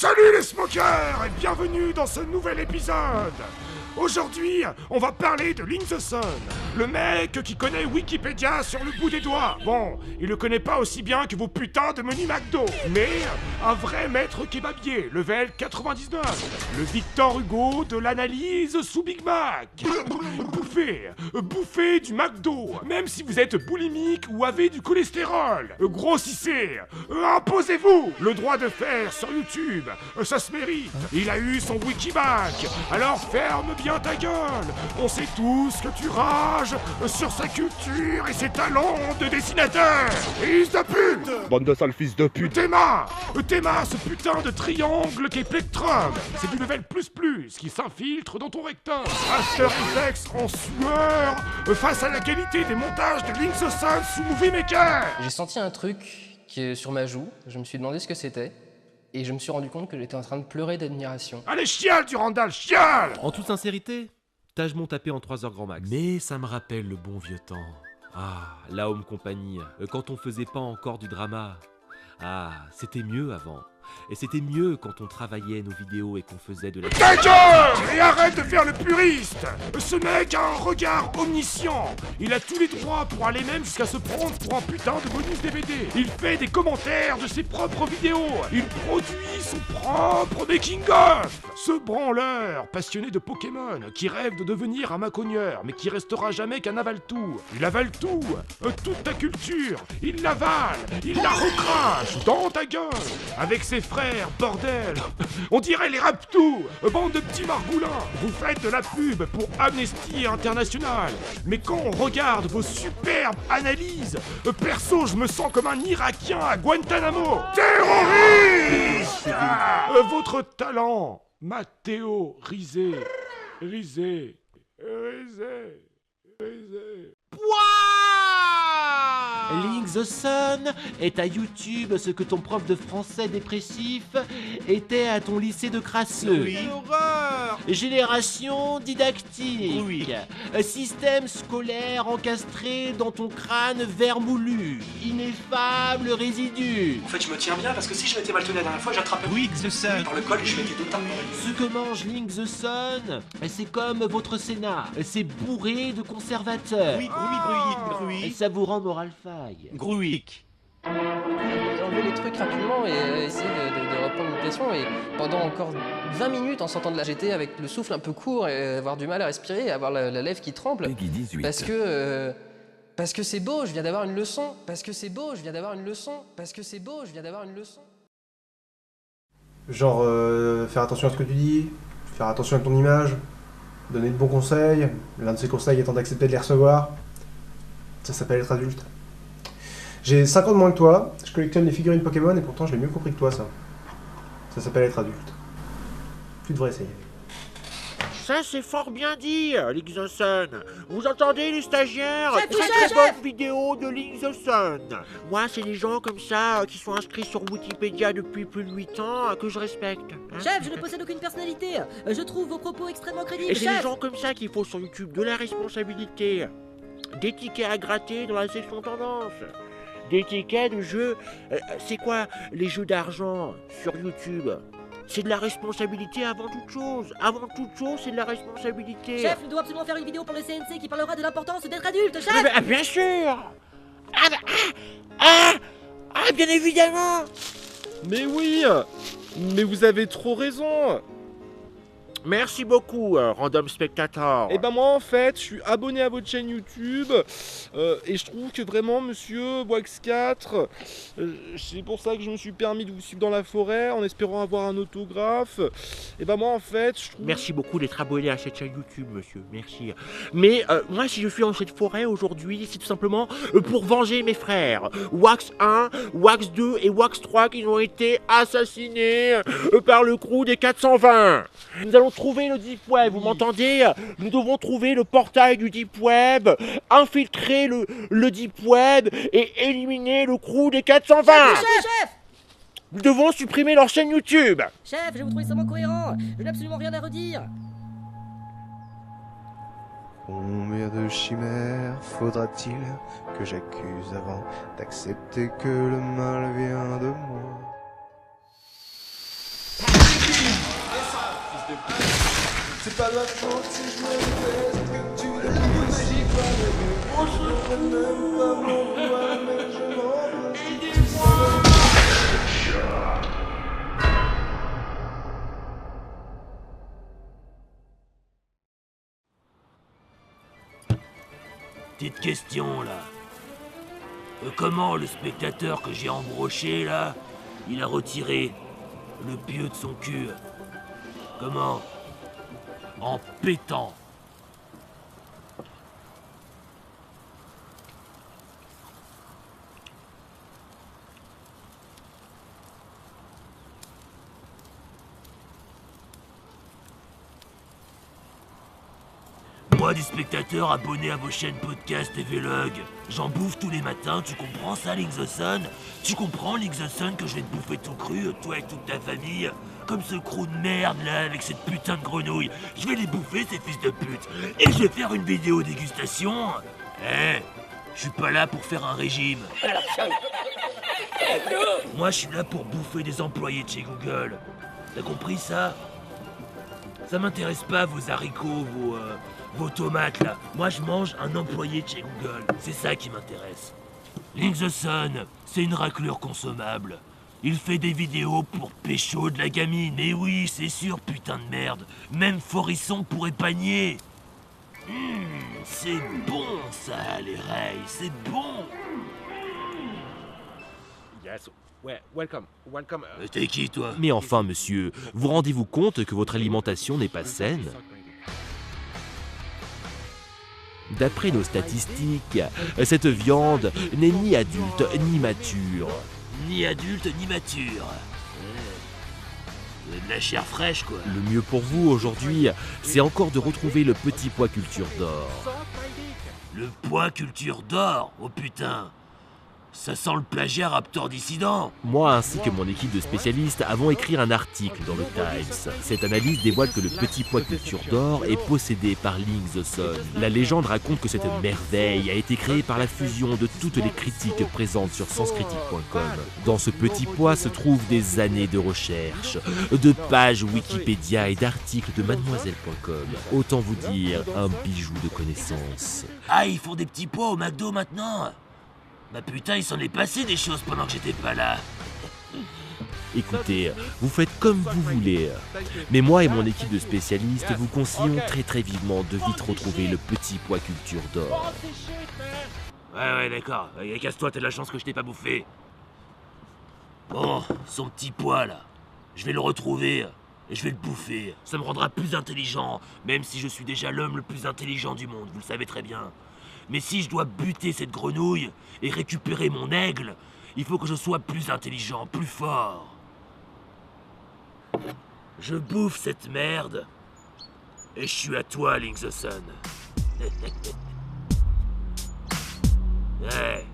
Salut les smokers et bienvenue dans ce nouvel épisode. Aujourd'hui, on va parler de Link the Sun, le mec qui connaît Wikipédia sur le bout des doigts. Bon, il le connaît pas aussi bien que vos putains de menus McDo, mais un vrai maître kebabier, level 99, le Victor Hugo de l'analyse sous Big Mac. Bouffez du McDo, même si vous êtes boulimique ou avez du cholestérol. Grossissez, imposez-vous le droit de faire sur YouTube, ça se mérite. Il a eu son Wikibac, alors ferme bien ta gueule. On sait tous que tu rages sur sa culture et ses talents de dessinateur. Fils de pute. Bande de sales fils de pute. Théma, ce putain de triangle qui est plectrum. C'est du level plus qui s'infiltre dans ton rectum. After Effects en sueur face à la qualité des montages de Link the Sun sous Movie Maker. J'ai senti un truc qui est sur ma joue, je me suis demandé ce que c'était. Et je me suis rendu compte que j'étais en train de pleurer d'admiration. Allez, chiale, Durandal, chiale. En toute sincérité, tâche mon tapé en 3 heures grand max. Mais ça me rappelle le bon vieux temps. Ah, la home company, quand on faisait pas encore du drama. Ah, c'était mieux avant. Et c'était mieux quand on travaillait nos vidéos et qu'on faisait de la... Ta gueule. Et arrête de faire le puriste. Ce mec a un regard omniscient. Il a tous les droits pour aller même jusqu'à se prendre pour un putain de bonus DVD. Il fait des commentaires de ses propres vidéos. Il produit son propre making-of. Ce branleur passionné de Pokémon qui rêve de devenir un macogneur mais qui restera jamais qu'un avale-tout. Il avale tout, toute ta culture. Il l'avale, il la recrache dans ta gueule. Avec ses frères, bordel. On dirait les Raptous, bande de petits margoulins. Vous faites de la pub pour Amnesty International. Mais quand on regarde vos superbes analyses, perso, je me sens comme un Irakien à Guantanamo. Terroriste. Votre talent, Matteo Rizé. Link the Sun est à YouTube ce que ton prof de français dépressif était à ton lycée de crasseux. Oui. Génération didactique. Oui. Système scolaire encastré dans ton crâne vermoulu. Ineffable résidu. En fait, je me tiens bien parce que si je m'étais mal tenu la dernière fois, j'attrapais Link the Sun. par le col et je m'étais d'autant. Ce que mange Link the Sun, c'est comme votre Sénat. C'est bourré de conservateurs. Oui, Et Gruy. ça vous rend moral faille. Gruic. Enlever les trucs rapidement et essayer de reprendre une pression. Et pendant encore 20 minutes en sortant de la GT avec le souffle un peu court et avoir du mal à respirer et avoir la lèvre qui tremble. Parce que c'est beau, je viens d'avoir une leçon. Parce que c'est beau, je viens d'avoir une leçon. Parce que c'est beau, je viens d'avoir une leçon. Genre, faire attention à ce que tu dis, faire attention à ton image, donner de bons conseils, l'un de ces conseils étant d'accepter de les recevoir. Ça s'appelle être adulte. J'ai 5 ans de moins que toi, je collectionne les figurines Pokémon et pourtant je l'ai mieux compris que toi, ça. Ça s'appelle être adulte. Tu devrais essayer. Ça c'est fort bien dit, Link the Sun. Vous entendez les stagiaires? Chef, Très bonne vidéo de Link the Sun. Moi c'est les gens comme ça qui sont inscrits sur Wikipédia depuis plus de 8 ans que je respecte. Hein. Chef, je ne possède aucune personnalité. Je trouve vos propos extrêmement crédibles, Et c'est chef. les gens comme ça qu'il faut sur YouTube de la responsabilité. Des tickets à gratter dans la section tendance. Des tickets de jeux. C'est quoi les jeux d'argent sur YouTube? C'est de la responsabilité avant toute chose. Avant toute chose, c'est de la responsabilité. Chef, nous devons absolument faire une vidéo pour le CNC qui parlera de l'importance d'être adulte, chef. Mais bien sûr. Bien évidemment. Mais oui. Mais vous avez trop raison. Merci beaucoup, Random Spectator. Et ben moi en fait, je suis abonné à votre chaîne YouTube et je trouve que vraiment monsieur Wax4, c'est pour ça que je me suis permis de vous suivre dans la forêt en espérant avoir un autographe. Et ben moi en fait, je trouve... Merci beaucoup d'être abonné à cette chaîne YouTube, monsieur. Merci. Mais moi, si je suis dans cette forêt aujourd'hui, c'est tout simplement pour venger mes frères. Wax 1, Wax 2 et Wax 3 qui ont été assassinés par le crew des 420. Nous allons trouver le Deep Web, vous m'entendez? Nous devons trouver le portail du Deep Web, infiltrer le Deep Web et éliminer le crew des 420. Chef. Nous devons supprimer leur chaîne YouTube. Chef, je vous trouve extrêmement cohérent. Je n'ai absolument rien à redire. Combien de chimères faudra-t-il que j'accuse avant d'accepter que le mal vient de moi? C'est pas ma faute si je me déteste, que tu veux la boule magique, pas je ne même pas mon doigt, mais je m'en veux. Petite question là. Comment le spectateur que j'ai embroché là, il a retiré le pieu de son cul? Comment? En pétant. Moi, des spectateurs abonnés à vos chaînes podcast et vlog. J'en bouffe tous les matins, tu comprends ça, Link the Sun? Tu comprends, Link the Sun, que je vais te bouffer tout cru, toi et toute ta famille? Comme ce crew de merde là, avec cette putain de grenouille. Je vais les bouffer, ces fils de pute. Et je vais faire une vidéo dégustation. Je suis pas là pour faire un régime. Moi, je suis là pour bouffer des employés de chez Google. T'as compris ça? Ça m'intéresse pas vos haricots, vos tomates là. Moi je mange un employé de chez Google. C'est ça qui m'intéresse. Link the Sun, c'est une raclure consommable. Il fait des vidéos pour pécho de la gamine. Mais oui, c'est sûr, putain de merde. Même Forisson pourrait panier. C'est bon ça, les rails, c'est bon. Yes. Ouais, welcome. T'es qui toi? Mais enfin, monsieur, vous rendez-vous compte que votre alimentation n'est pas saine? D'après nos statistiques, cette viande n'est ni adulte ni mature. Ni adulte ni mature. De la chair fraîche quoi. Le mieux pour vous aujourd'hui, c'est encore de retrouver le petit pois culture d'or. Le pois culture d'or? Oh putain. Ça sent le plagiat Raptor dissident. Moi ainsi que mon équipe de spécialistes avons écrit un article dans le Times. Cette analyse dévoile que le petit pois culture d'or est possédé par Link the Sun. La légende raconte que cette merveille a été créée par la fusion de toutes les critiques présentes sur senscritique.com. Dans ce petit pois se trouvent des années de recherche, de pages Wikipédia et d'articles de mademoiselle.com. Autant vous dire, un bijou de connaissances. Ah, ils font des petits pois au McDo maintenant? Bah putain, il s'en est passé des choses pendant que j'étais pas là. Écoutez, vous faites comme vous voulez. Mais moi et mon équipe de spécialistes vous conseillons très vivement de vite retrouver le petit pois culture d'or. Ouais, d'accord. Casse-toi, t'as de la chance que je t'ai pas bouffé. Bon, son petit pois là. Je vais le retrouver et je vais le bouffer. Ça me rendra plus intelligent, même si je suis déjà l'homme le plus intelligent du monde, vous le savez très bien. Mais si je dois buter cette grenouille et récupérer mon aigle, il faut que je sois plus intelligent, plus fort. Je bouffe cette merde et je suis à toi, Link the Sun. Ouais.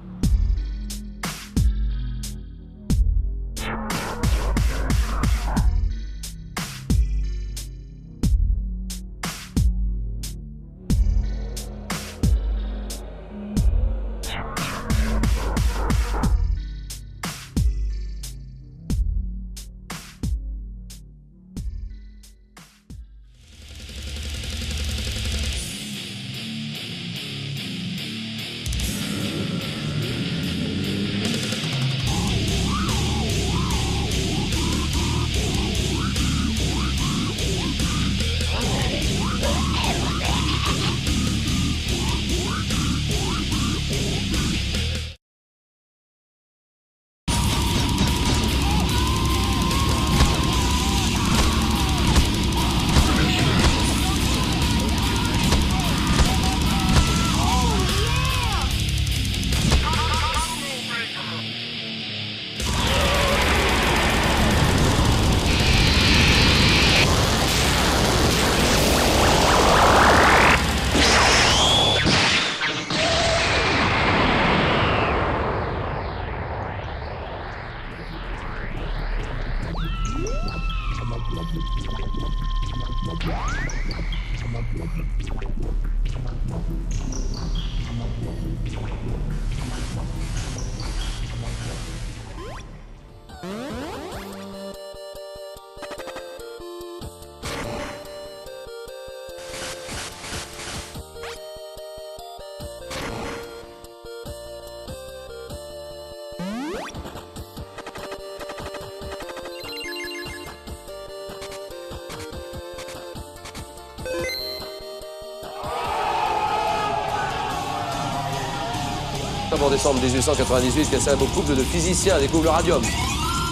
Avant décembre 1898, quel célèbre couple de physiciens découvre le radium?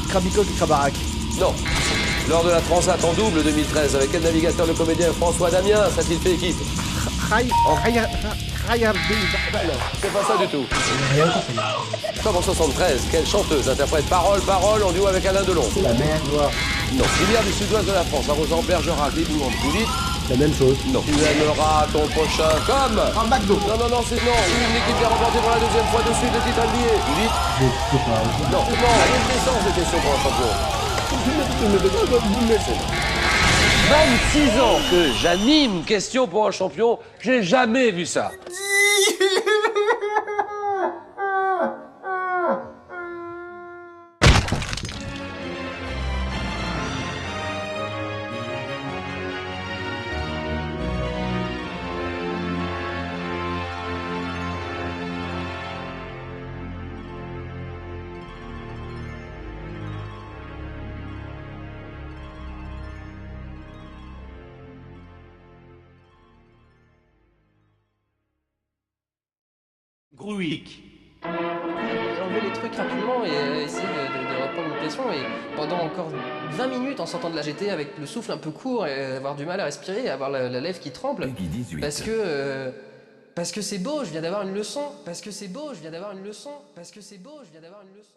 Krabikok et Krabarak. Non. Lors de la Transat en double 2013, avec quel navigateur le comédien François Damien a-t-il fait équipe? C'est pas ça du tout. Octobre 73, quelle chanteuse interprète Parole, Parole en duo avec Alain Delon? C'est la mer Noire. Non. Rivière du sud-ouest de la France, arrosant Bergerac, les Boulogne, plus vite? La même chose. Non. Tu aimeras ton prochain comme? Un McDo. Non, c'est non. Une équipe qui a remporté pour la deuxième fois de suite le titre NBA. Plus vite? Je sais pas. Non, une naissance de question pour un champion. 26 ans que j'anime question pour un champion, j'ai jamais vu ça. Gruik. Enlever les trucs rapidement et essayer de reprendre une pression. Et pendant encore 20 minutes en sortant de la GT avec le souffle un peu court et avoir du mal à respirer, avoir la lèvre qui tremble. Parce que c'est beau, je viens d'avoir une leçon. Parce que c'est beau, je viens d'avoir une leçon. Parce que c'est beau, je viens d'avoir une leçon.